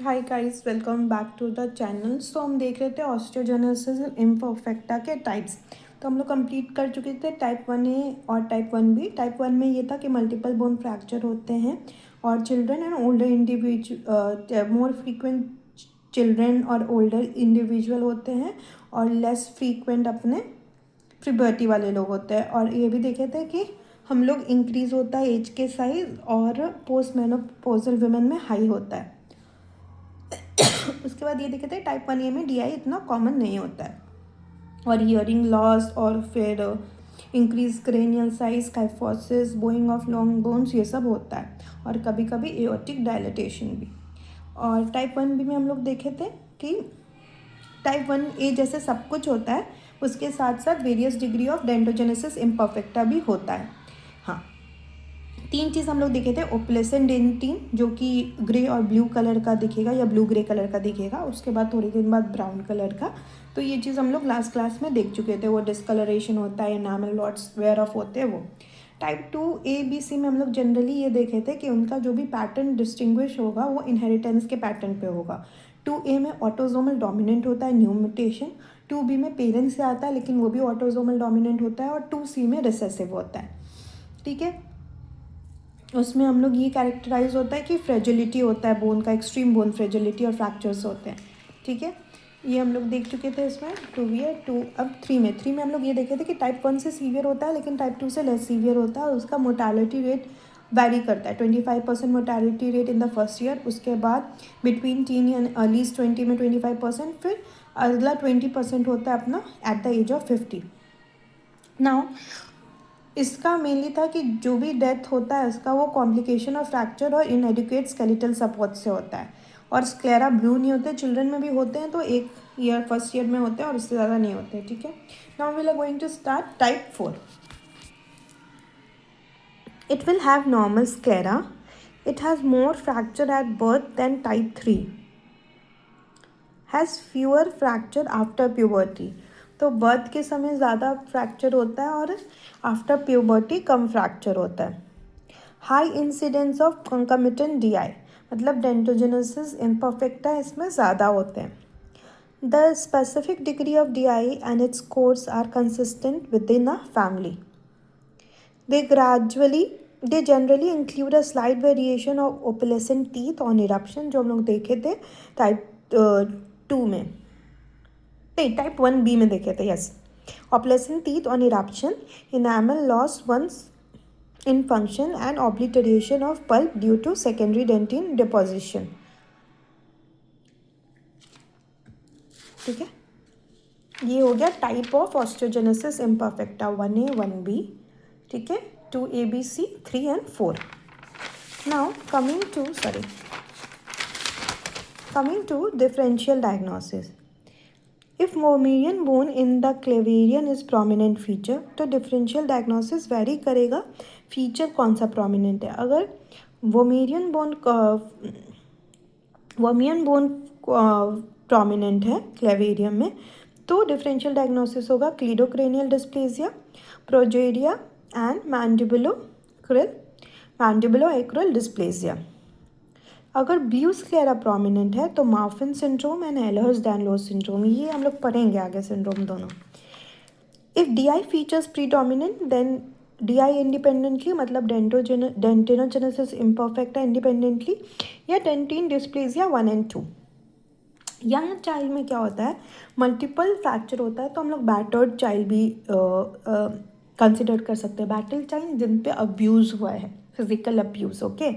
Hi guys, welcome back to the channel. So हम देख रहे थे ऑस्टियोजेनेसिस इम्परफेक्टा के टाइप्स। तो हम लोग कंप्लीट कर चुके थे टाइप 1A और टाइप 1B। टाइप 1 में ये था कि मल्टीपल बोन फ्रैक्चर होते हैं और children and older individual more frequent children और ओल्डर इंडिविजुअल होते हैं और लेस फ्रीक्वेंट अपने प्यूबर्टी वाले लोग होते हैं। और ये भी देखे थे कि हम लोग इंक्रीज़ होता है एज के साइज और पोस्ट मेनोपॉजल वुमेन में हाई होता है। उसके बाद ये देखे थे टाइप 1A में DI इतना कॉमन नहीं होता है और हियरिंग लॉस और फिर increase cranial size, kyphosis, Boeing of long bones, ये सब होता है और कभी कभी एओर्टिक डायलिटेशन भी। और टाइप 1B में हम लोग देखे थे कि टाइप 1A जैसे सब कुछ होता है, उसके साथ साथ वेरियस डिग्री ऑफ डेंटोजेनेसिस इम्परफेक्टा भी होता है। हाँ, तीन चीज़ हम लोग देखे थे। ओपलेसेंट डेंटिन जो कि ग्रे और ब्लू कलर का दिखेगा या ब्लू ग्रे कलर का दिखेगा, उसके बाद थोड़ी दिन बाद ब्राउन कलर का। तो ये चीज़ हम लोग लास्ट क्लास में देख चुके थे। वो डिस्कलरेशन होता है, एनामल लॉट्स वेयर ऑफ होते हैं वो। टाइप 2A B C में हम लोग जनरली ये देखे थे कि उनका जो भी पैटर्न डिस्टिंग्विश होगा वो इनहेरिटेंस के पैटर्न पे होगा। 2A में ऑटोजोमल डोमिनेंट होता है, न्यू म्यूटेशन। 2B में पेरेंट्स से आता है लेकिन वो भी ऑटोजोमल डोमिनेंट होता है और 2C में रिसेसिव होता है। ठीक है, उसमें हम लोग ये कैरेक्टराइज होता है कि फ्रेजिलिटी होता है बोन का, एक्सट्रीम बोन फ्रेजिलिटी और फ्रैक्चर्स होते हैं। ठीक है, ये हम लोग देख चुके थे इसमें 2B है। अब 3 में हम लोग ये देखे थे कि टाइप 1 से सीवियर होता है लेकिन टाइप 2 से लेस सीवियर होता है और उसका मोर्टालिटी रेट वैरी करता है। 25% mortality rate in the first year, उसके बाद बिटवीन टीन या अर्लीस्ट 20 में 25%, फिर अगला 20% होता है अपना at the age of 50। Now इसका मेनली था कि जो भी डेथ होता है इसका वो कॉम्प्लिकेशन ऑफ फ्रैक्चर और इनएडिक्वेट स्केलेटल सपोर्ट से होता है। और स्क्लेरा ब्लू नहीं होते, चिल्ड्रन में भी होते हैं तो एक ईयर फर्स्ट ईयर में होते हैं और उससे ज़्यादा नहीं होते। ठीक है, now we are going to start type 4। It will have normal sclera. It has more fracture at birth than type 3. Has fewer fracture after puberty. तो बर्थ के समय ज़्यादा फ्रैक्चर होता है और आफ्टर प्यूबर्टी कम फ्रैक्चर होता है। High incidence of concomitant DI, मतलब डेंटोजेनेसिस इम्परफेक्टा इसमें ज़्यादा होते हैं। The specific degree of DI and its course are consistent with in a family. They gradually they generally include a slide variation of opalescent teeth on eruption, जो हम लोग देखे थे टाइप 2 में, नहीं टाइप 1B में देखे थे। Yes, opalescent teeth on eruption, enamel loss once in function and obliteration of pulp due to secondary dentine deposition. ठीक है, ये हो गया type of osteogenesis imperfecta 1A 1B। ठीक है, 2ABC 3 and 4. Now coming to differential diagnosis. If Moumerian bone in the clavarian is prominent feature, तो differential diagnosis vary करेगा feature कौन सा prominent है। अगर वोमेरियन बोन प्रोमिनेंट है क्लेवेरियम में तो डिफरेंशियल डायग्नोसिस होगा cleidocranial dysplasia, progeria and mandibuloacral dysplasia. अगर ब्लू स्क्लेरा प्रोमिनेंट है तो Marfan syndrome and Ehlers Danlos syndrome, ये हम लोग पढ़ेंगे आगे सिंड्रोम दोनों। If DI features predominant then DI independently, मतलब डेंटिनोजेनेसिस इम्परफेक्टा इंडिपेंडेंटली, या dentin dysplasia 1 and 2। Young child में क्या होता है, मल्टीपल फ्रैक्चर होता है तो हम लोग बैटर्ड चाइल्ड भी कंसिडर कर सकते हैं। बैटर्ड चाइल्ड जिन पे अब्यूज़ हुआ है, फिजिकल अब्यूज़। ओके,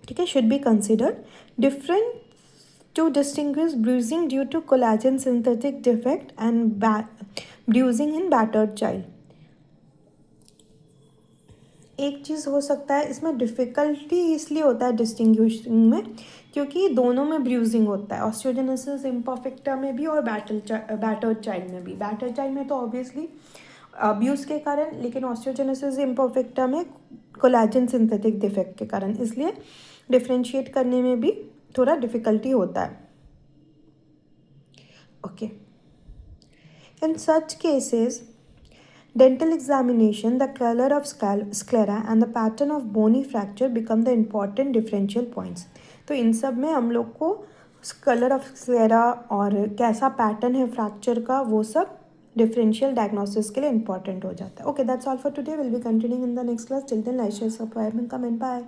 ठीक है, should be considered. Different to distinguish bruising due to collagen synthetic defect and bruising in battered child. एक चीज़ हो सकता है इसमें डिफ़िकल्टी इसलिए होता है डिस्टिंग्विशिंग में क्योंकि दोनों में ब्रूजिंग होता है, ऑस्टियोजेनेसिस इम्परफेक्टा में भी और बैटर्ड चाइल्ड में भी। बैटर्ड चाइल्ड में तो ऑब्वियसली अब्यूज़ के कारण, लेकिन ऑस्टियोजेनेसिस इम्परफेक्टा में कोलाजन सिंथेटिक डिफेक्ट के कारण, इसलिए डिफ्रेंशिएट करने में भी थोड़ा डिफ़िकल्टी होता है। Okay, in such cases Dental examination, the color of sclera and the pattern of bony fracture become the important differential points. तो इन सब में हम लोग को कलर ऑफ स्क्लेरा और कैसा पैटर्न है फ्रैक्चर का वो सब डिफरेंशियल डायग्नोसिस के लिए इंपॉर्टेंट हो जाता है. Okay, that's all for today. Will be continuing in the next class. Till then like share subscribe and comment. Bye.